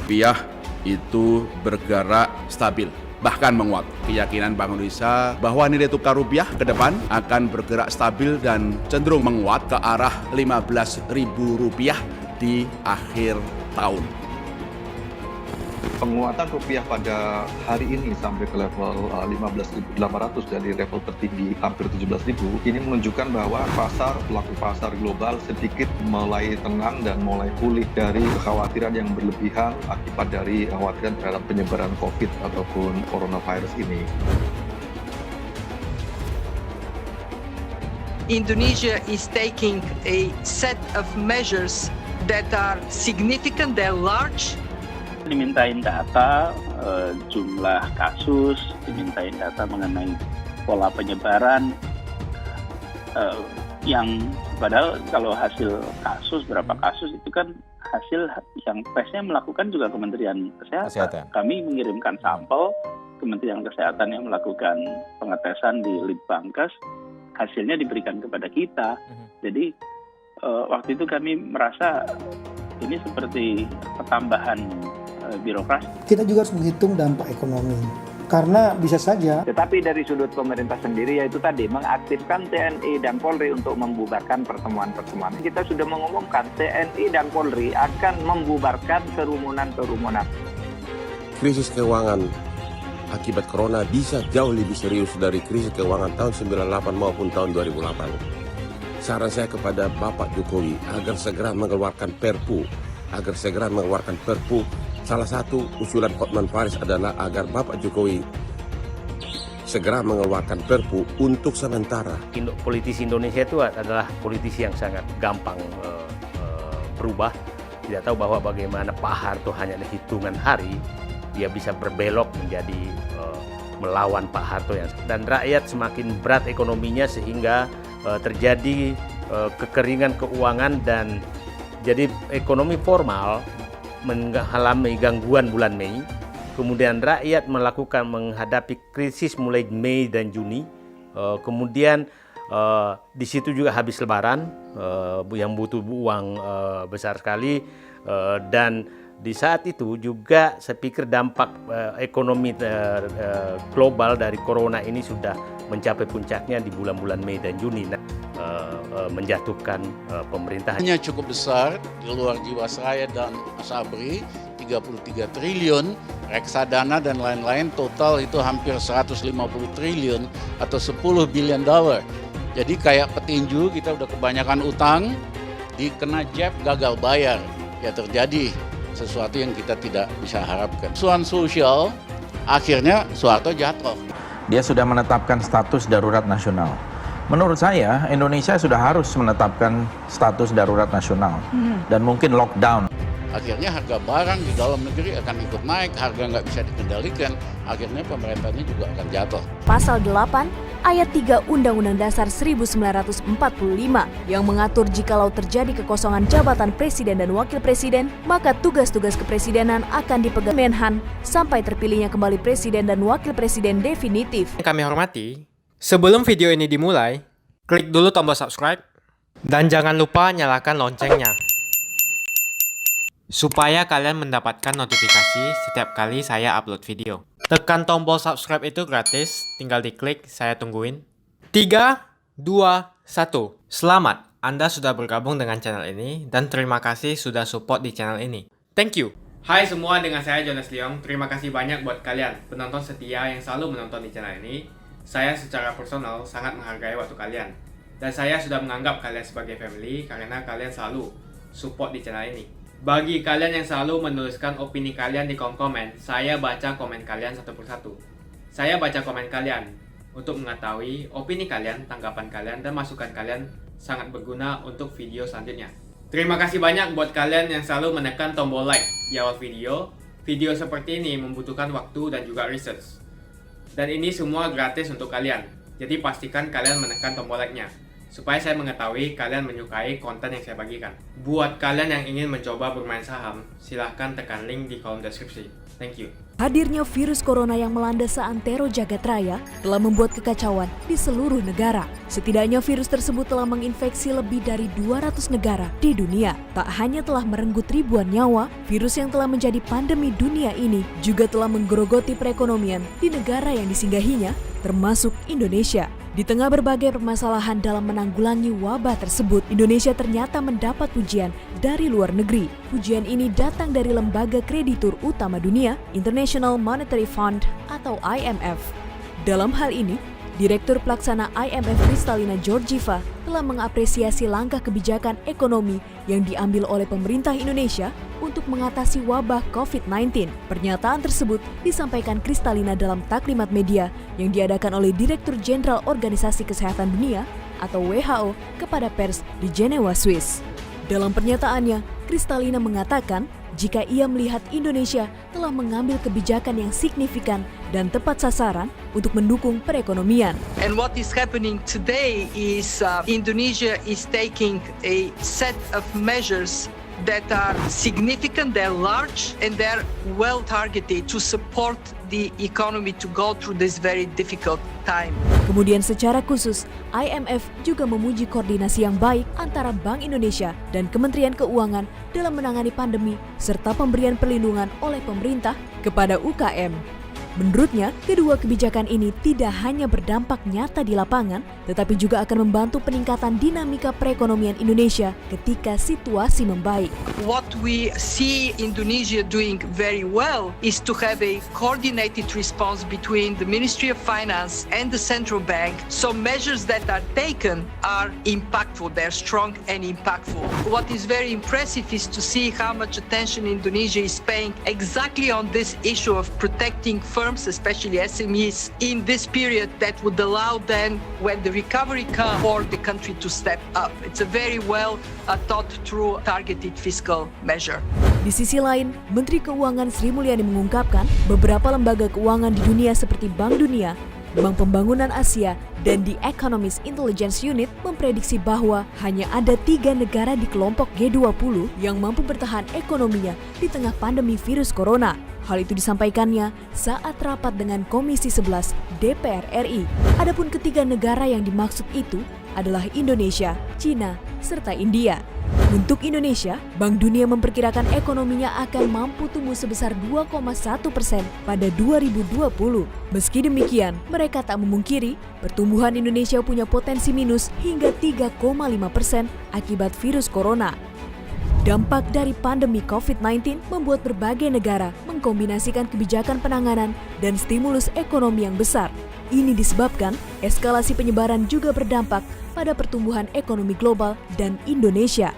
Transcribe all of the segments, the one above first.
rupiah itu bergerak stabil, bahkan menguat. Keyakinan Bank Indonesia bahwa nilai tukar rupiah ke depan akan bergerak stabil dan cenderung menguat ke arah Rp15.000 di akhir tahun. Penguatan rupiah pada hari ini sampai ke level 15.800 dari level tertinggi hampir 17.000 ini menunjukkan bahwa pelaku pasar global sedikit mulai tenang dan mulai pulih dari kekhawatiran yang berlebihan akibat dari kekhawatiran terhadap penyebaran COVID ataupun coronavirus ini. Indonesia is taking a set of measures that are significant, they're large. Dimintain data jumlah kasus, dimintain data mengenai pola penyebaran yang padahal kalau hasil kasus berapa kasus itu kan hasil yang tesnya melakukan juga Kementerian Kesehatan. Kami mengirimkan sampel, Kementerian Kesehatan yang melakukan pengetesan di Litbangkes, hasilnya diberikan kepada kita. Jadi waktu itu kami merasa ini seperti pertambahan birokrasi. Kita juga harus menghitung dampak ekonomi. Karena bisa saja. Tetapi dari sudut pemerintah sendiri yaitu tadi mengaktifkan TNI dan Polri untuk membubarkan pertemuan-pertemuan. Kita sudah mengumumkan TNI dan Polri akan membubarkan kerumunan-kerumunan. Krisis keuangan akibat corona bisa jauh lebih serius dari krisis keuangan tahun 98 maupun tahun 2008. Saran saya kepada Bapak Jokowi agar segera mengeluarkan Perpu. Salah satu usulan Hotman Paris adalah agar Bapak Jokowi segera mengeluarkan Perpu untuk sementara. Politisi Indonesia itu adalah politisi yang sangat gampang berubah. Tidak tahu bahwa bagaimana Pak Harto hanya hitungan hari dia bisa berbelok menjadi melawan Pak Harto dan rakyat semakin berat ekonominya sehingga terjadi kekeringan keuangan dan jadi ekonomi formal mengalami gangguan bulan Mei, kemudian rakyat menghadapi krisis mulai Mei dan Juni, kemudian di situ juga habis Lebaran yang butuh uang besar sekali, dan di saat itu juga saya pikir dampak ekonomi global dari corona ini sudah mencapai puncaknya di bulan-bulan Mei dan Juni. Menjatuhkan pemerintahan. Cukup besar di luar Jiwasraya dan Asabri, 33 triliun, reksadana dan lain-lain total itu hampir 150 triliun atau 10 billion dollar. Jadi kayak petinju kita udah kebanyakan utang, dikena jab gagal bayar. Ya terjadi sesuatu yang kita tidak bisa harapkan. Isu sosial, akhirnya Soeharto jatuh. Dia sudah menetapkan status darurat nasional. Menurut saya, Indonesia sudah harus menetapkan status darurat nasional dan mungkin lockdown. Akhirnya harga barang di dalam negeri akan ikut naik, harga nggak bisa dikendalikan, akhirnya pemerintahnya juga akan jatuh. Pasal 8 ayat 3 Undang-Undang Dasar 1945 yang mengatur jikalau terjadi kekosongan jabatan presiden dan wakil presiden, maka tugas-tugas kepresidenan akan dipegang Menhan sampai terpilihnya kembali presiden dan wakil presiden definitif. Kami hormati, sebelum video ini dimulai, klik dulu tombol subscribe dan jangan lupa nyalakan loncengnya supaya kalian mendapatkan notifikasi setiap kali saya upload video. Tekan tombol subscribe itu gratis, tinggal diklik, saya tungguin. 3, 2, 1. Selamat, Anda sudah bergabung dengan channel ini dan terima kasih sudah support di channel ini. Thank you. Hai semua, dengan saya Jonas Leong. Terima kasih banyak buat kalian, penonton setia yang selalu menonton di channel ini. Saya secara personal sangat menghargai waktu kalian. Dan saya sudah menganggap kalian sebagai family karena kalian selalu support di channel ini. Bagi kalian yang selalu menuliskan opini kalian di kolom komen, saya baca komen kalian satu persatu. Saya baca komen kalian untuk mengetahui opini kalian, tanggapan kalian, dan masukan kalian sangat berguna untuk video selanjutnya. Terima kasih banyak buat kalian yang selalu menekan tombol like di awal video. Video seperti ini membutuhkan waktu dan juga research. Dan ini semua gratis untuk kalian. Jadi pastikan kalian menekan tombol like-nya supaya saya mengetahui kalian menyukai konten yang saya bagikan. Buat kalian yang ingin mencoba bermain saham, silahkan tekan link di kolom deskripsi. Thank you. Hadirnya virus corona yang melanda seantero jagat raya telah membuat kekacauan di seluruh negara. Setidaknya virus tersebut telah menginfeksi lebih dari 200 negara di dunia. Tak hanya telah merenggut ribuan nyawa, virus yang telah menjadi pandemi dunia ini juga telah menggerogoti perekonomian di negara yang disinggahinya, termasuk Indonesia. Di tengah berbagai permasalahan dalam menanggulangi wabah tersebut, Indonesia ternyata mendapat pujian dari luar negeri. Pujian ini datang dari lembaga kreditur utama dunia, International Monetary Fund atau IMF. Dalam hal ini, Direktur Pelaksana IMF Kristalina Georgieva telah mengapresiasi langkah kebijakan ekonomi yang diambil oleh pemerintah Indonesia untuk mengatasi wabah COVID-19. Pernyataan tersebut disampaikan Kristalina dalam taklimat media yang diadakan oleh Direktur Jenderal Organisasi Kesehatan Dunia atau WHO kepada pers di Jenewa, Swiss. Dalam pernyataannya, Kristalina mengatakan jika ia melihat Indonesia telah mengambil kebijakan yang signifikan dan tepat sasaran untuk mendukung perekonomian. And what is happening today is Indonesia is taking a set of measures that are significant, they're large, and they're well targeted to support the economy to go through this very difficult time. Kemudian secara khusus, IMF juga memuji koordinasi yang baik antara Bank Indonesia dan Kementerian Keuangan dalam menangani pandemi serta pemberian perlindungan oleh pemerintah kepada UKM. Menurutnya, kedua kebijakan ini tidak hanya berdampak nyata di lapangan, tetapi juga akan membantu peningkatan dinamika perekonomian Indonesia ketika situasi membaik. What we see Indonesia doing very well is to have a coordinated response between the Ministry of Finance and the Central Bank. So measures that are taken are impactful, they're strong and impactful. What is very impressive is to see how much attention Indonesia is paying exactly on this issue of protecting firms, especially SMEs, in this period that would allow then, when the recovery comes, for the country to step up. It's a very well thought through targeted fiscal measure. Di sisi lain, Menteri Keuangan Sri Mulyani mengungkapkan beberapa lembaga keuangan di dunia seperti Bank Dunia, Bank Pembangunan Asia, dan The Economist Intelligence Unit memprediksi bahwa hanya ada 3 negara di kelompok G20 yang mampu bertahan ekonominya di tengah pandemi virus corona. Hal itu disampaikannya saat rapat dengan Komisi 11 DPR RI. Adapun ketiga negara yang dimaksud itu adalah Indonesia, Cina, serta India. Untuk Indonesia, Bank Dunia memperkirakan ekonominya akan mampu tumbuh sebesar 2,1% pada 2020. Meski demikian, mereka tak memungkiri pertumbuhan Indonesia punya potensi minus hingga 3,5% akibat virus corona. Dampak dari pandemi COVID-19 membuat berbagai negara mengkombinasikan kebijakan penanganan dan stimulus ekonomi yang besar. Ini disebabkan eskalasi penyebaran juga berdampak pada pertumbuhan ekonomi global dan Indonesia.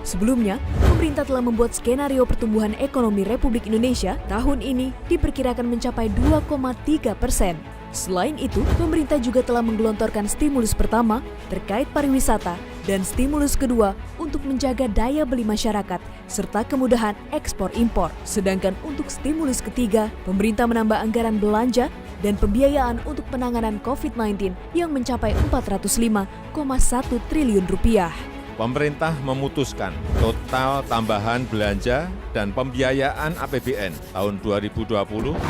Sebelumnya, pemerintah telah membuat skenario pertumbuhan ekonomi Republik Indonesia tahun ini diperkirakan mencapai 2,3%. Selain itu, pemerintah juga telah menggelontorkan stimulus pertama terkait pariwisata dan stimulus kedua untuk menjaga daya beli masyarakat serta kemudahan ekspor impor. Sedangkan untuk stimulus ketiga, pemerintah menambah anggaran belanja dan pembiayaan untuk penanganan COVID-19 yang mencapai 405,1 triliun rupiah. Pemerintah memutuskan total tambahan belanja dan pembiayaan APBN tahun 2020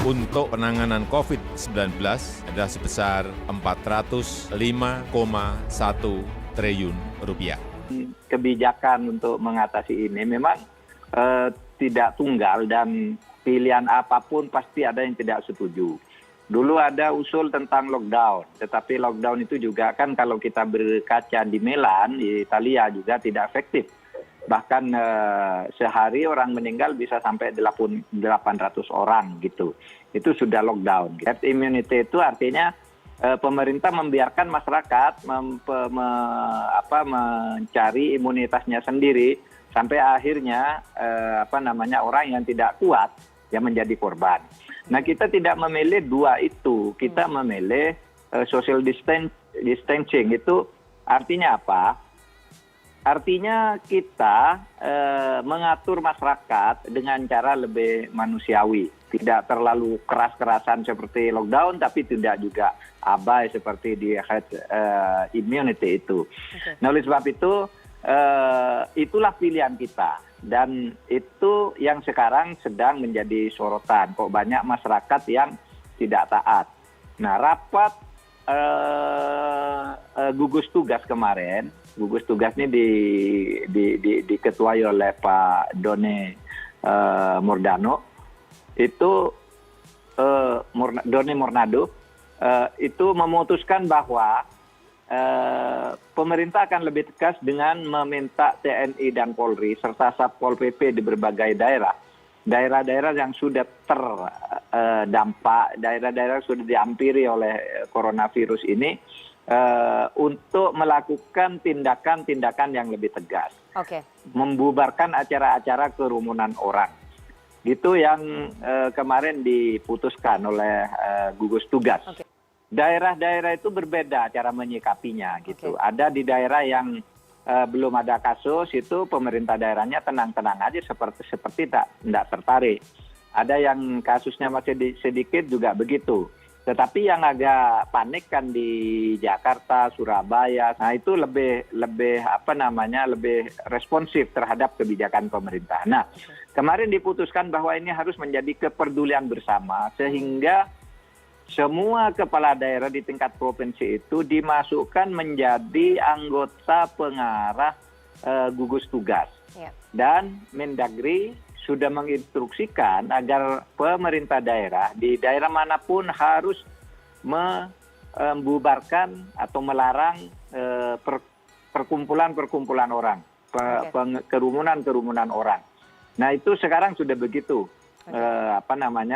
untuk penanganan COVID-19 adalah sebesar 405,1 triliun rupiah. Kebijakan untuk mengatasi ini memang tidak tunggal dan pilihan apapun pasti ada yang tidak setuju. Dulu ada usul tentang lockdown, tetapi lockdown itu juga kan kalau kita berkaca di Milan, di Italia juga tidak efektif. Bahkan sehari orang meninggal bisa sampai 800 orang gitu. Itu sudah lockdown. Herd immunity itu artinya pemerintah membiarkan masyarakat mencari imunitasnya sendiri sampai akhirnya orang yang tidak kuat yang menjadi korban. Nah, kita tidak memilih dua itu, kita memilih social distancing. Itu artinya apa? Artinya kita mengatur masyarakat dengan cara lebih manusiawi. Tidak terlalu keras-kerasan seperti lockdown, tapi tidak juga abai seperti di herd immunity itu. Okay. Nah, oleh sebab itu itulah pilihan kita. Dan itu yang sekarang sedang menjadi sorotan. Kok banyak masyarakat yang tidak taat. Nah, rapat gugus tugas kemarin, gugus tugas ini diketuai oleh Pak Doni Mordano, itu Doni Mornado, itu memutuskan bahwa pemerintah akan lebih tegas dengan meminta TNI dan Polri serta Satpol PP di berbagai daerah-daerah yang sudah terdampak, daerah-daerah yang sudah dihampiri oleh coronavirus ini, untuk melakukan tindakan-tindakan yang lebih tegas. Membubarkan acara-acara kerumunan orang. Gitu yang kemarin diputuskan oleh gugus tugas. Daerah-daerah itu berbeda cara menyikapinya gitu. Ada di daerah yang belum ada kasus, itu pemerintah daerahnya tenang-tenang aja seperti tidak tertarik. Ada yang kasusnya masih sedikit juga begitu. Tetapi yang agak panik kan di Jakarta, Surabaya. Nah, itu lebih lebih responsif terhadap kebijakan pemerintah. Nah, kemarin diputuskan bahwa ini harus menjadi kepedulian bersama sehingga semua kepala daerah di tingkat provinsi itu dimasukkan menjadi anggota pengarah gugus tugas. Dan Mendagri sudah menginstruksikan agar pemerintah daerah di daerah manapun harus membubarkan atau melarang perkumpulan-perkumpulan orang, kerumunan-kerumunan orang. Nah, itu sekarang sudah begitu.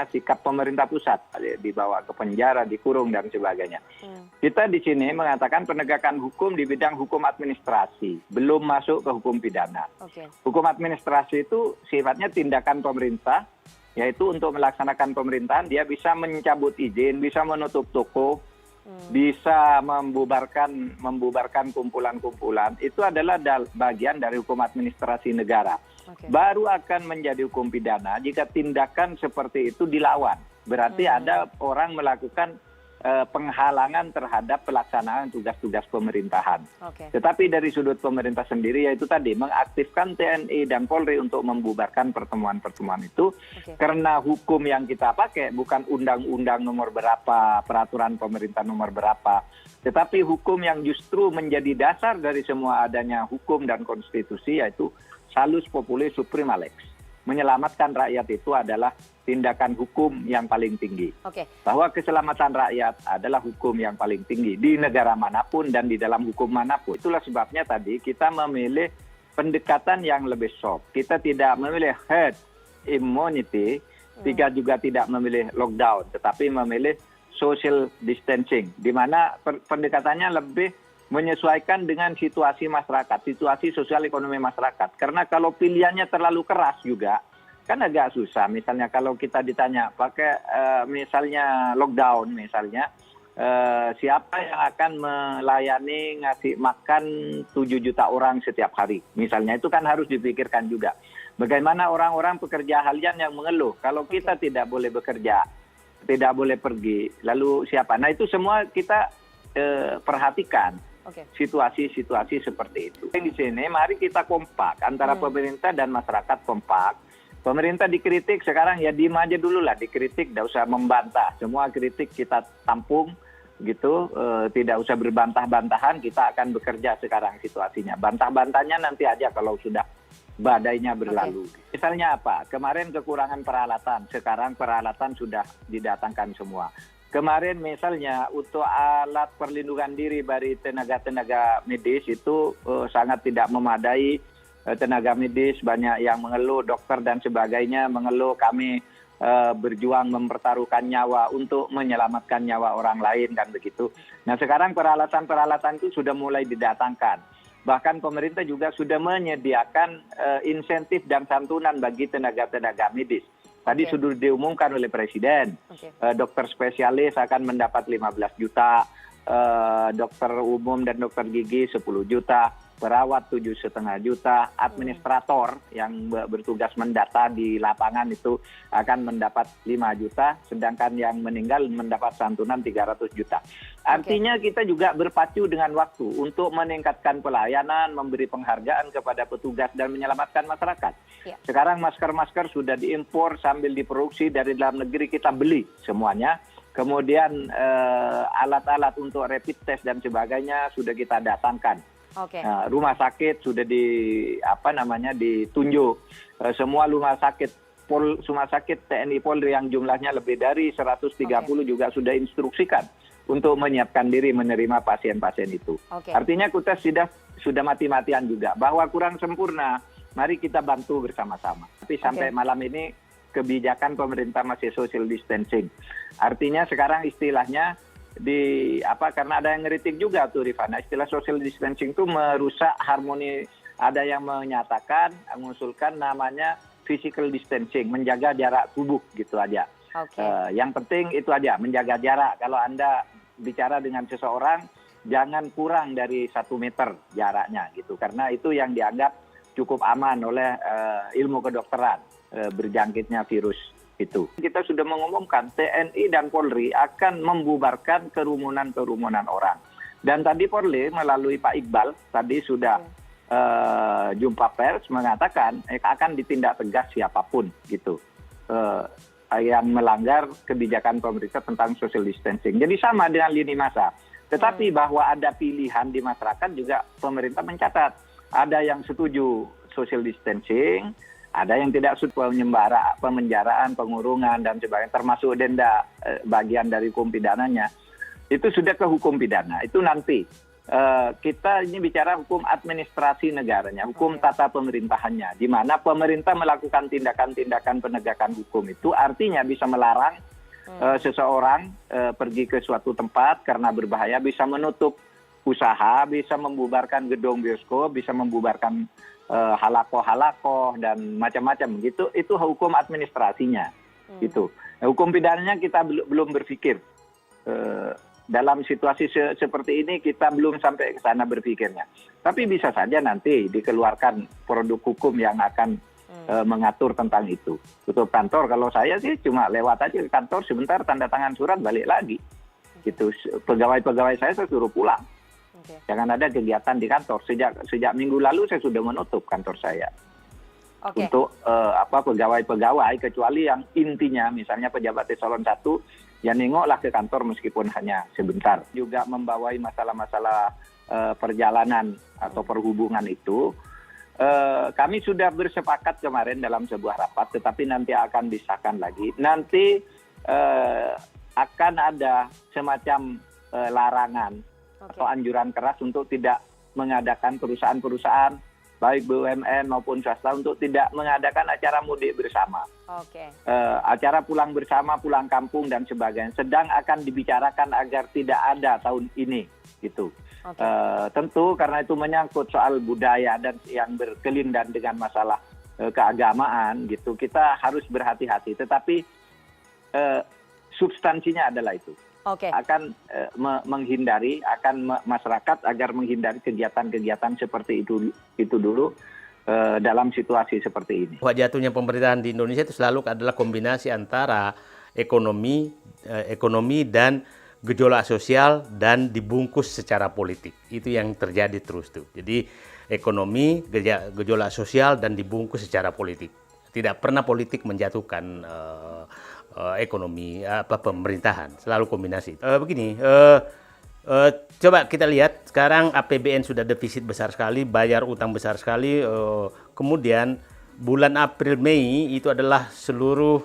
Sikap pemerintah pusat, dibawa ke penjara, dikurung dan sebagainya. Kita di sini mengatakan penegakan hukum di bidang hukum administrasi, belum masuk ke hukum pidana. Hukum administrasi itu sifatnya tindakan pemerintah, yaitu untuk melaksanakan pemerintahan dia bisa mencabut izin, bisa menutup toko, bisa membubarkan kumpulan-kumpulan. Itu adalah bagian dari hukum administrasi negara. Baru akan menjadi hukum pidana jika tindakan seperti itu dilawan. Berarti ada orang melakukan penghalangan terhadap pelaksanaan tugas-tugas pemerintahan. Tetapi dari sudut pemerintah sendiri, yaitu tadi mengaktifkan TNI dan Polri untuk membubarkan pertemuan-pertemuan itu, karena hukum yang kita pakai bukan undang-undang nomor berapa, peraturan pemerintah nomor berapa, tetapi hukum yang justru menjadi dasar dari semua adanya hukum dan konstitusi, yaitu Salus Populi Suprema Lex. Menyelamatkan rakyat itu adalah tindakan hukum yang paling tinggi. Bahwa keselamatan rakyat adalah hukum yang paling tinggi di negara manapun dan di dalam hukum manapun. Itulah sebabnya tadi kita memilih pendekatan yang lebih soft. Kita tidak memilih herd immunity, juga tidak memilih lockdown, tetapi memilih social distancing, di mana pendekatannya lebih menyesuaikan dengan situasi masyarakat, situasi sosial ekonomi masyarakat. Karena kalau pilihannya terlalu keras juga, kan agak susah. Misalnya kalau kita ditanya pakai misalnya lockdown, misalnya siapa yang akan melayani ngasih makan 7 juta orang setiap hari, misalnya, itu kan harus dipikirkan juga. Bagaimana orang-orang pekerja harian yang mengeluh kalau kita tidak boleh bekerja, tidak boleh pergi, lalu siapa? Nah, itu semua kita perhatikan. Situasi-situasi seperti itu. Di sini mari kita kompak antara pemerintah dan masyarakat, kompak. Pemerintah dikritik sekarang ya diem aja dulu lah, dikritik, tidak usah membantah. Semua kritik kita tampung gitu, tidak usah berbantah-bantahan. Kita akan bekerja sekarang situasinya. Bantah-bantahnya nanti aja kalau sudah badainya berlalu. Misalnya apa? Kemarin kekurangan peralatan, sekarang peralatan sudah didatangkan semua. Kemarin misalnya untuk alat perlindungan diri bagi tenaga-tenaga medis itu sangat tidak memadai. Tenaga medis banyak yang mengeluh, dokter dan sebagainya mengeluh, kami berjuang mempertaruhkan nyawa untuk menyelamatkan nyawa orang lain, kan begitu. Nah, sekarang peralatan-peralatan itu sudah mulai didatangkan. Bahkan pemerintah juga sudah menyediakan insentif dan santunan bagi tenaga-tenaga medis. Tadi sudah diumumkan oleh Presiden, dokter spesialis akan mendapat 15 juta, dokter umum dan dokter gigi 10 juta. perawat 7,5 juta, administrator yang bertugas mendata di lapangan itu akan mendapat 5 juta, sedangkan yang meninggal mendapat santunan 300 juta. Artinya kita juga berpacu dengan waktu untuk meningkatkan pelayanan, memberi penghargaan kepada petugas dan menyelamatkan masyarakat. Sekarang masker-masker sudah diimpor sambil diproduksi dari dalam negeri, kita beli semuanya. Kemudian alat-alat untuk rapid test dan sebagainya sudah kita datangkan. Rumah sakit sudah ditunjuk. Semua rumah sakit TNI Polri yang jumlahnya lebih dari 130 juga sudah instruksikan untuk menyiapkan diri menerima pasien-pasien itu. Artinya kita sudah mati-matian juga bahwa kurang sempurna. Mari kita bantu bersama-sama. Tapi sampai malam ini kebijakan pemerintah masih social distancing. Artinya sekarang istilahnya karena ada yang ngeritik juga tuh Rifana, istilah social distancing itu merusak harmoni. Ada yang menyatakan, mengusulkan namanya physical distancing, menjaga jarak tubuh gitu aja. Yang penting itu aja, menjaga jarak. Kalau Anda bicara dengan seseorang, jangan kurang dari 1 meter jaraknya gitu, karena itu yang dianggap cukup aman oleh ilmu kedokteran berjangkitnya virus itu. Kita sudah mengumumkan TNI dan Polri akan membubarkan kerumunan-kerumunan orang. Dan tadi Polri melalui Pak Iqbal tadi sudah jumpa pers mengatakan akan ditindak tegas siapapun gitu yang melanggar kebijakan pemerintah tentang social distancing. Jadi sama dengan lini masa. Tetapi bahwa ada pilihan di masyarakat juga pemerintah mencatat. Ada yang setuju social distancing, ada yang tidak setuju pemenjaraan, pengurungan dan sebagainya, termasuk denda bagian dari hukum pidananya. Itu sudah ke hukum pidana. Itu nanti kita ini bicara hukum administrasi negaranya, hukum tata pemerintahannya, di mana pemerintah melakukan tindakan-tindakan penegakan hukum itu artinya bisa melarang seseorang pergi ke suatu tempat karena berbahaya, bisa menutup usaha, bisa membubarkan gedung bioskop, bisa membubarkan halakoh-halakoh dan macam-macam gitu. Itu hukum administrasinya. Gitu. Hukum pidananya kita belum berpikir. Dalam situasi seperti ini kita belum sampai ke sana berpikirnya. Tapi bisa saja nanti dikeluarkan produk hukum yang akan mengatur tentang itu. Tutup kantor, kalau saya sih cuma lewat aja ke kantor sebentar, tanda tangan surat, balik lagi. Gitu. Pegawai-pegawai saya suruh pulang. Jangan ada kegiatan di kantor. Sejak minggu lalu saya sudah menutup kantor saya. Untuk pegawai-pegawai, kecuali yang intinya misalnya pejabat eselon 1, ya nengoklah ke kantor meskipun hanya sebentar. Juga membawai masalah-masalah perjalanan atau perhubungan itu. Kami sudah bersepakat kemarin dalam sebuah rapat, tetapi nanti akan disahkan lagi. Nanti akan ada semacam larangan atau anjuran keras untuk tidak mengadakan perusahaan-perusahaan baik BUMN maupun swasta untuk tidak mengadakan acara mudik bersama. Acara pulang bersama, pulang kampung dan sebagainya sedang akan dibicarakan agar tidak ada tahun ini gitu. Tentu karena itu menyangkut soal budaya dan yang berkelindan dengan masalah keagamaan gitu. Kita harus berhati-hati, tetapi substansinya adalah itu. Akan menghindari, masyarakat agar menghindari kegiatan-kegiatan seperti itu dulu dalam situasi seperti ini. Jatuhnya pemerintahan di Indonesia itu selalu adalah kombinasi antara ekonomi dan gejolak sosial dan dibungkus secara politik. Itu yang terjadi terus tuh. Jadi ekonomi, gejolak sosial dan dibungkus secara politik. Tidak pernah politik menjatuhkan ekonomi pemerintahan, selalu kombinasi. Coba kita lihat sekarang APBN sudah defisit besar sekali, bayar utang besar sekali. Kemudian bulan April Mei itu adalah seluruh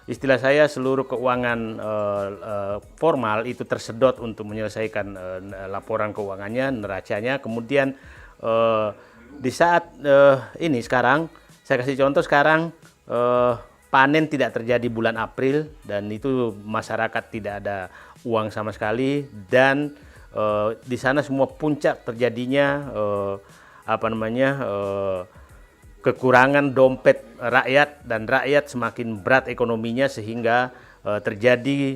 istilah saya seluruh keuangan formal itu tersedot untuk menyelesaikan laporan keuangannya, neracanya. Kemudian di saat ini sekarang saya kasih contoh sekarang. Panen tidak terjadi bulan April dan itu masyarakat tidak ada uang sama sekali dan di sana semua puncak terjadinya kekurangan dompet rakyat dan rakyat semakin berat ekonominya sehingga terjadi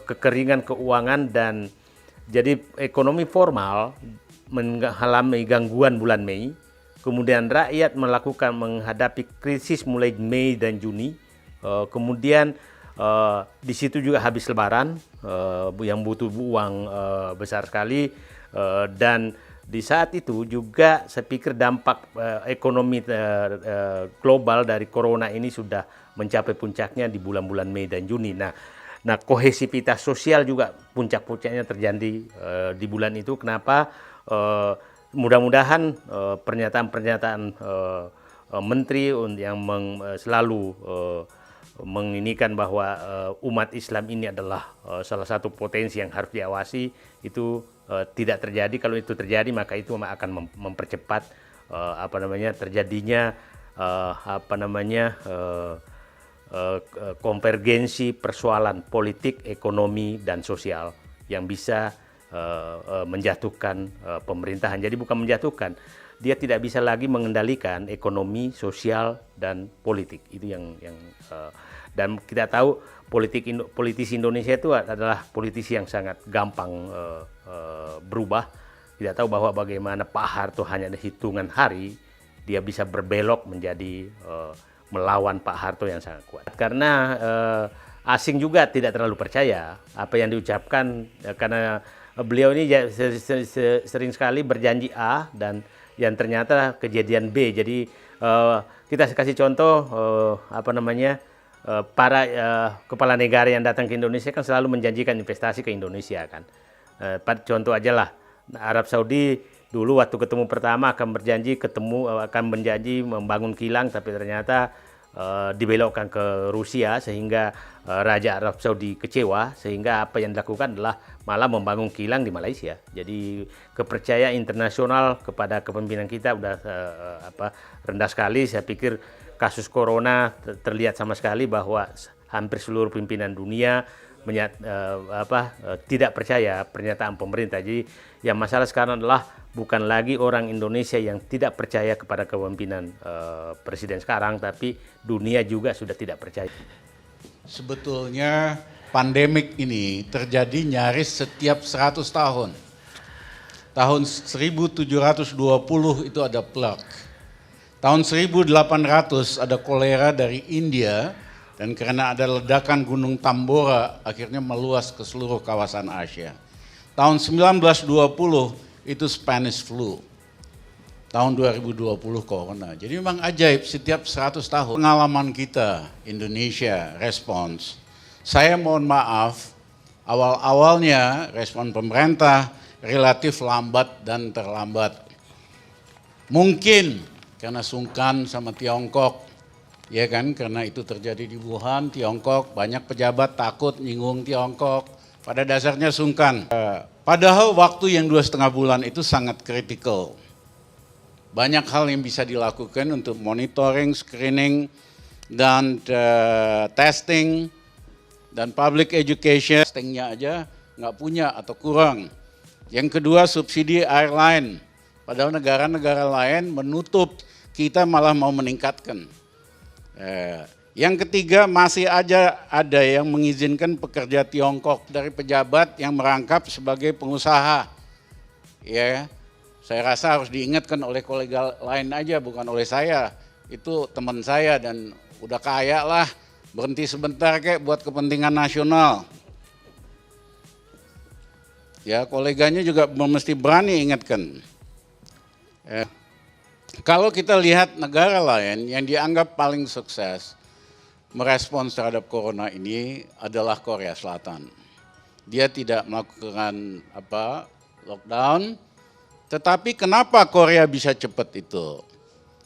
kekeringan keuangan dan jadi ekonomi formal mengalami gangguan bulan Mei, kemudian rakyat menghadapi krisis mulai Mei dan Juni, kemudian di situ juga habis Lebaran yang butuh uang besar sekali, dan di saat itu juga saya pikir dampak ekonomi global dari corona ini sudah mencapai puncaknya di bulan-bulan Mei dan Juni. Nah, kohesivitas sosial juga puncak-puncaknya terjadi di bulan itu. Kenapa? Mudah-mudahan pernyataan-pernyataan menteri yang selalu menginikan bahwa umat Islam ini adalah salah satu potensi yang harus diawasi itu tidak terjadi. Kalau itu terjadi maka itu akan mempercepat terjadinya konvergensi persoalan politik, ekonomi dan sosial yang bisa menjatuhkan pemerintahan. Jadi bukan menjatuhkan, dia tidak bisa lagi mengendalikan ekonomi, sosial dan politik. Itu yang dan kita tahu politisi Indonesia itu adalah politisi yang sangat gampang berubah. Tidak tahu bahwa bagaimana Pak Harto hanya hitungan hari dia bisa berbelok menjadi melawan Pak Harto yang sangat kuat. Karena asing juga tidak terlalu percaya apa yang diucapkan, karena beliau ini sering sekali berjanji A dan yang ternyata kejadian B. Jadi kita kasih contoh para kepala negara yang datang ke Indonesia kan selalu menjanjikan investasi ke Indonesia kan. Contoh aja lah, Arab Saudi dulu waktu ketemu pertama akan berjanji membangun kilang, tapi ternyata dibelokkan ke Rusia sehingga Raja Arab Saudi kecewa, sehingga apa yang dilakukan adalah malah membangun kilang di Malaysia. Jadi kepercayaan internasional kepada kepemimpinan kita udah rendah sekali. Saya pikir kasus corona terlihat sama sekali bahwa hampir seluruh pimpinan dunia tidak percaya pernyataan pemerintah. Jadi yang masalah sekarang adalah bukan lagi orang Indonesia yang tidak percaya kepada kepemimpinan presiden sekarang, tapi dunia juga sudah tidak percaya. Sebetulnya pandemik ini terjadi nyaris setiap 100 tahun. Tahun 1720 itu ada plague. Tahun 1800 ada kolera dari India, dan karena ada ledakan Gunung Tambora akhirnya meluas ke seluruh kawasan Asia. Tahun 1920 itu Spanish flu. Tahun 2020 corona. Jadi memang ajaib, setiap 100 tahun pengalaman kita Indonesia respons. Saya mohon maaf, awal-awalnya respon pemerintah relatif lambat dan terlambat. Mungkin karena sungkan sama Tiongkok, ya kan, karena itu terjadi di Wuhan, Tiongkok, banyak pejabat takut nyinggung Tiongkok, pada dasarnya sungkan. Padahal waktu yang 2,5 bulan itu sangat kritikal. Banyak hal yang bisa dilakukan untuk monitoring, screening, dan testing, dan public education. Testingnya aja nggak punya atau kurang. Yang kedua, subsidi airline. Padahal negara-negara lain menutup, kita malah mau meningkatkan. Yang ketiga, masih aja ada yang mengizinkan pekerja Tiongkok dari pejabat yang merangkap sebagai pengusaha. Ya, saya rasa harus diingatkan oleh kolega lain aja, bukan oleh saya. Itu teman saya dan udah kaya lah, berhenti sebentar kek buat kepentingan nasional. Ya, koleganya juga mesti berani ingatkan. Kalau kita lihat negara lain yang dianggap paling sukses merespons terhadap corona ini adalah Korea Selatan. Dia tidak melakukan lockdown, tetapi kenapa Korea bisa cepat itu?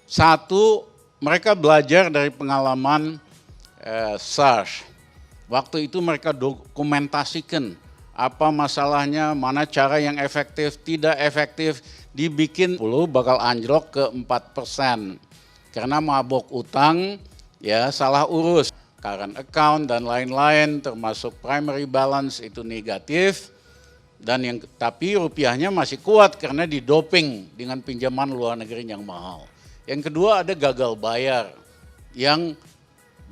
Satu, mereka belajar dari pengalaman SARS. Waktu itu mereka dokumentasikan apa masalahnya, mana cara yang efektif, tidak efektif, dibikin bakal anjlok ke 4%. Karena mabok utang, ya salah urus, current account dan lain-lain termasuk primary balance itu negatif, dan tapi rupiahnya masih kuat karena didoping dengan pinjaman luar negeri yang mahal. Yang kedua ada gagal bayar yang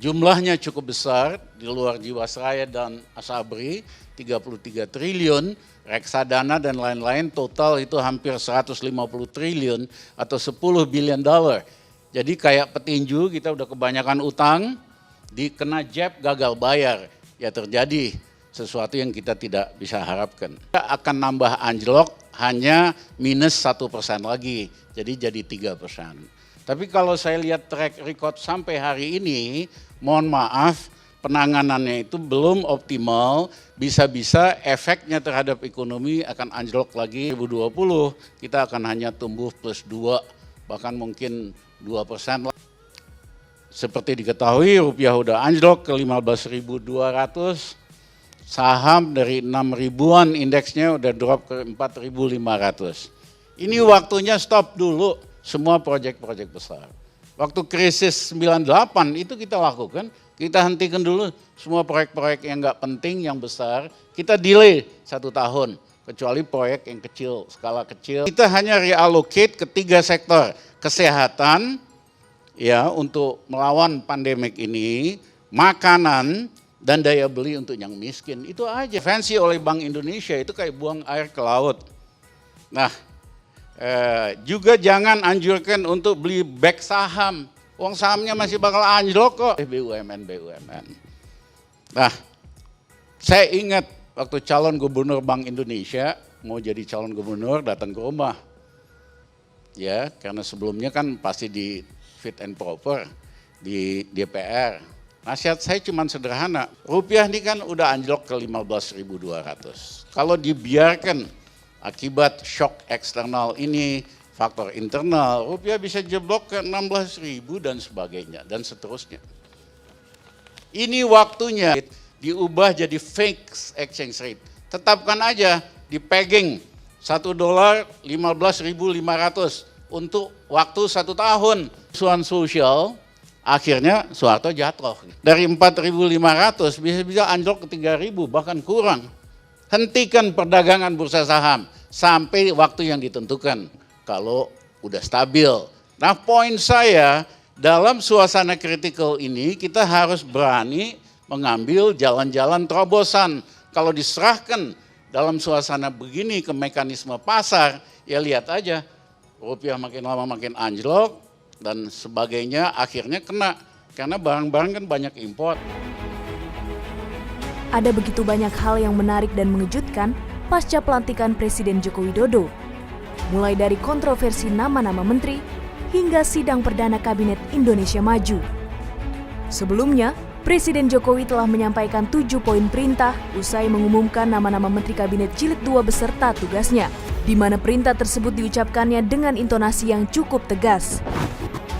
Jumlahnya cukup besar, di luar Jiwasraya dan Asabri, 33 triliun, reksadana dan lain-lain total itu hampir 150 triliun atau 10 billion dollar. Jadi kayak petinju, kita udah kebanyakan utang, dikena jab gagal bayar, ya terjadi sesuatu yang kita tidak bisa harapkan. Kita akan nambah anjlok hanya minus 1% lagi, jadi 3%. Tapi kalau saya lihat track record sampai hari ini, mohon maaf, penanganannya itu belum optimal, bisa-bisa efeknya terhadap ekonomi akan anjlok lagi. 2020 kita akan hanya tumbuh plus 2, bahkan mungkin 2%. Seperti diketahui rupiah udah anjlok ke 15.200, saham dari 6 ribuan indeksnya udah drop ke 4.500. Ini waktunya stop dulu semua proyek-proyek besar. Waktu krisis 98 itu kita lakukan, kita hentikan dulu semua proyek-proyek yang nggak penting, yang besar, kita delay 1 tahun, kecuali proyek yang kecil, skala kecil. Kita hanya reallocate ke 3 sektor, kesehatan, ya untuk melawan pandemik ini, makanan, dan daya beli untuk yang miskin. Itu aja. Fancy oleh Bank Indonesia itu kayak buang air ke laut. Nah, juga jangan anjurkan untuk beli back saham. Uang sahamnya masih bakal anjlok kok. BUMN. Nah, saya ingat waktu calon gubernur Bank Indonesia mau jadi calon gubernur datang ke rumah. Ya, karena sebelumnya kan pasti di fit and proper di DPR. Nasihat saya cuma sederhana, rupiah ini kan udah anjlok ke 15.200. Kalau dibiarkan akibat shock eksternal ini, faktor internal, rupiah bisa jeblok ke 16.000 dan sebagainya, dan seterusnya. Ini waktunya diubah jadi fixed exchange rate. Tetapkan aja di pegging $1 15.500 untuk waktu 1 tahun. Suan sosial, akhirnya Soeharto jatuh. Dari 4.500 bisa anjlok ke 3.000 bahkan kurang. Hentikan perdagangan bursa saham sampai waktu yang ditentukan kalau udah stabil. Nah, poin saya dalam suasana kritikal ini kita harus berani mengambil jalan-jalan terobosan. Kalau diserahkan dalam suasana begini ke mekanisme pasar, ya lihat aja rupiah makin lama makin anjlok dan sebagainya, akhirnya kena karena barang-barang kan banyak import. Ada begitu banyak hal yang menarik dan mengejutkan pasca pelantikan Presiden Joko Widodo. Mulai dari kontroversi nama-nama menteri hingga sidang perdana Kabinet Indonesia Maju. Sebelumnya, Presiden Jokowi telah menyampaikan 7 poin perintah usai mengumumkan nama-nama Menteri Kabinet Jilid 2 beserta tugasnya, di mana perintah tersebut diucapkannya dengan intonasi yang cukup tegas.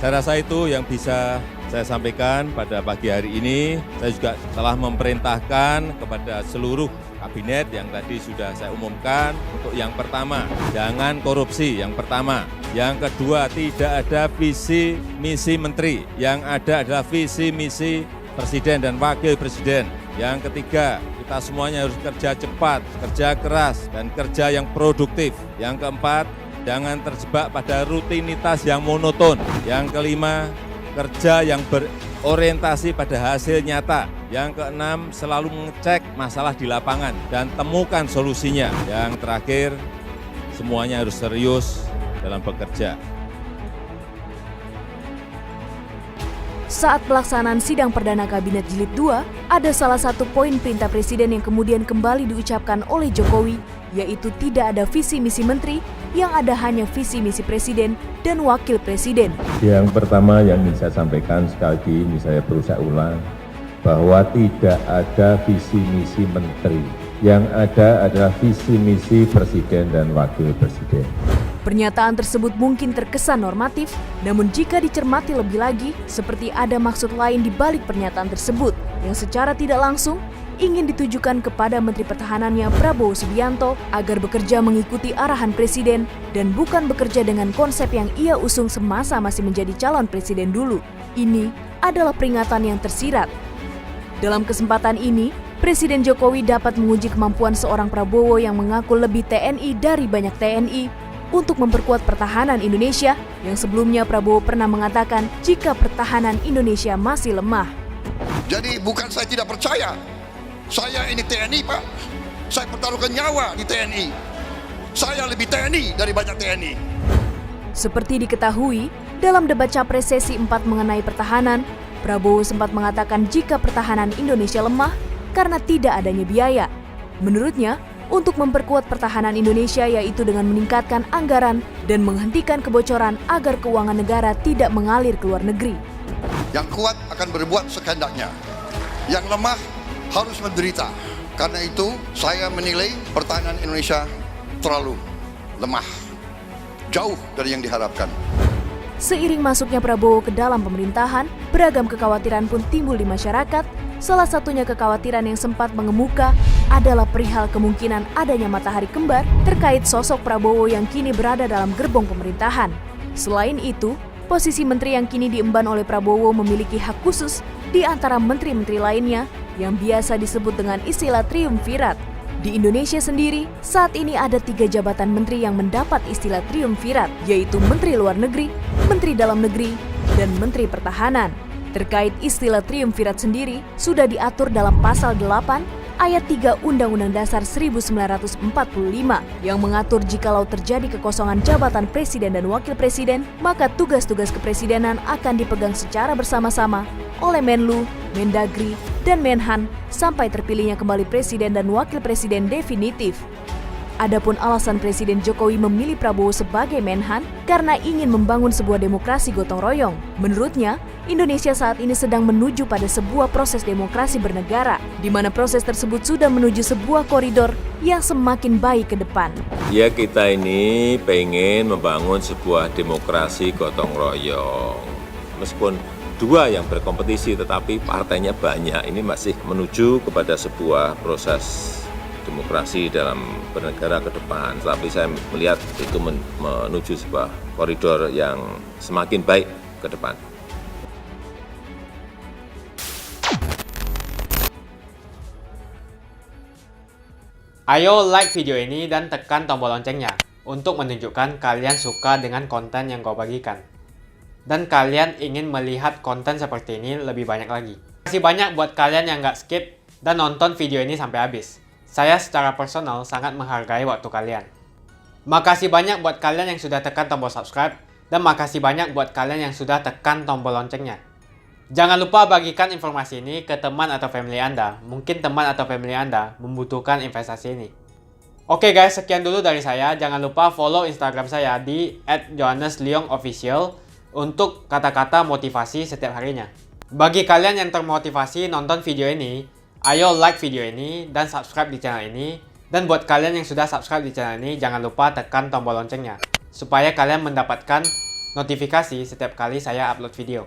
Saya rasa itu yang bisa saya sampaikan pada pagi hari ini. Saya juga telah memerintahkan kepada seluruh kabinet yang tadi sudah saya umumkan. Untuk yang pertama, jangan korupsi, yang pertama. Yang kedua, tidak ada visi misi menteri. Yang ada adalah visi misi Presiden dan Wakil Presiden. Yang ketiga, kita semuanya harus kerja cepat, kerja keras, dan kerja yang produktif. Yang keempat, jangan terjebak pada rutinitas yang monoton. Yang kelima, kerja yang berorientasi pada hasil nyata. Yang keenam, selalu mengecek masalah di lapangan dan temukan solusinya. Yang terakhir, semuanya harus serius dalam bekerja. Saat pelaksanaan sidang perdana Kabinet Jilid 2, ada salah satu poin perintah Presiden yang kemudian kembali diucapkan oleh Jokowi, yaitu tidak ada visi misi menteri, yang ada hanya visi misi Presiden dan Wakil Presiden. Yang pertama yang ingin saya sampaikan, sekali lagi ini saya perlu saya ulang, bahwa tidak ada visi misi menteri. Yang ada adalah visi misi Presiden dan Wakil Presiden. Pernyataan tersebut mungkin terkesan normatif, namun jika dicermati lebih lagi, seperti ada maksud lain di balik pernyataan tersebut, yang secara tidak langsung ingin ditujukan kepada Menteri Pertahanannya Prabowo Subianto agar bekerja mengikuti arahan Presiden dan bukan bekerja dengan konsep yang ia usung semasa masih menjadi calon Presiden dulu. Ini adalah peringatan yang tersirat. Dalam kesempatan ini, Presiden Jokowi dapat menguji kemampuan seorang Prabowo yang mengaku lebih TNI dari banyak TNI untuk memperkuat pertahanan Indonesia yang sebelumnya Prabowo pernah mengatakan jika pertahanan Indonesia masih lemah. Jadi bukan saya tidak percaya, saya ini TNI Pak, saya pertaruhkan nyawa di TNI, saya lebih TNI dari banyak TNI. Seperti diketahui, dalam debat Capres sesi 4 mengenai pertahanan, Prabowo sempat mengatakan jika pertahanan Indonesia lemah karena tidak adanya biaya. Menurutnya, untuk memperkuat pertahanan Indonesia yaitu dengan meningkatkan anggaran dan menghentikan kebocoran agar keuangan negara tidak mengalir ke luar negeri. Yang kuat akan berbuat sekehendaknya, yang lemah harus menderita. Karena itu saya menilai pertahanan Indonesia terlalu lemah, jauh dari yang diharapkan. Seiring masuknya Prabowo ke dalam pemerintahan, beragam kekhawatiran pun timbul di masyarakat. Salah satunya kekhawatiran yang sempat mengemuka adalah perihal kemungkinan adanya matahari kembar terkait sosok Prabowo yang kini berada dalam gerbong pemerintahan. Selain itu, posisi menteri yang kini diemban oleh Prabowo memiliki hak khusus di antara menteri-menteri lainnya yang biasa disebut dengan istilah triumvirat. Di Indonesia sendiri, saat ini ada 3 jabatan menteri yang mendapat istilah triumvirat, yaitu Menteri Luar Negeri, Menteri Dalam Negeri, dan Menteri Pertahanan. Terkait istilah triumvirat sendiri, sudah diatur dalam Pasal 8 Ayat 3 Undang-Undang Dasar 1945 yang mengatur jikalau terjadi kekosongan jabatan Presiden dan Wakil Presiden, maka tugas-tugas kepresidenan akan dipegang secara bersama-sama oleh Menlu, Mendagri, dan Menhan sampai terpilihnya kembali Presiden dan Wakil Presiden definitif. Adapun alasan Presiden Jokowi memilih Prabowo sebagai Menhan karena ingin membangun sebuah demokrasi gotong royong. Menurutnya, Indonesia saat ini sedang menuju pada sebuah proses demokrasi bernegara, di mana proses tersebut sudah menuju sebuah koridor yang semakin baik ke depan. Ya, kita ini pengen membangun sebuah demokrasi gotong royong. Meskipun 2 yang berkompetisi, tetapi partainya banyak. Ini masih menuju kepada sebuah proses demokrasi dalam bernegara ke depan. Tapi saya melihat itu menuju sebuah koridor yang semakin baik ke depan. Ayo like video ini dan tekan tombol loncengnya untuk menunjukkan kalian suka dengan konten yang gue bagikan. Dan kalian ingin melihat konten seperti ini lebih banyak lagi. Terima kasih banyak buat kalian yang nggak skip dan nonton video ini sampai habis. Saya secara personal sangat menghargai waktu kalian. Makasih banyak buat kalian yang sudah tekan tombol subscribe, dan makasih banyak buat kalian yang sudah tekan tombol loncengnya. Jangan lupa bagikan informasi ini ke teman atau family Anda. Mungkin teman atau family Anda membutuhkan investasi ini. Oke guys, sekian dulu dari saya. Jangan lupa follow Instagram saya di @johannesleongofficial untuk kata-kata motivasi setiap harinya. Bagi kalian yang termotivasi nonton video ini, ayo like video ini dan subscribe di channel ini. Dan buat kalian yang sudah subscribe di channel ini, jangan lupa tekan tombol loncengnya supaya kalian mendapatkan notifikasi setiap kali saya upload video.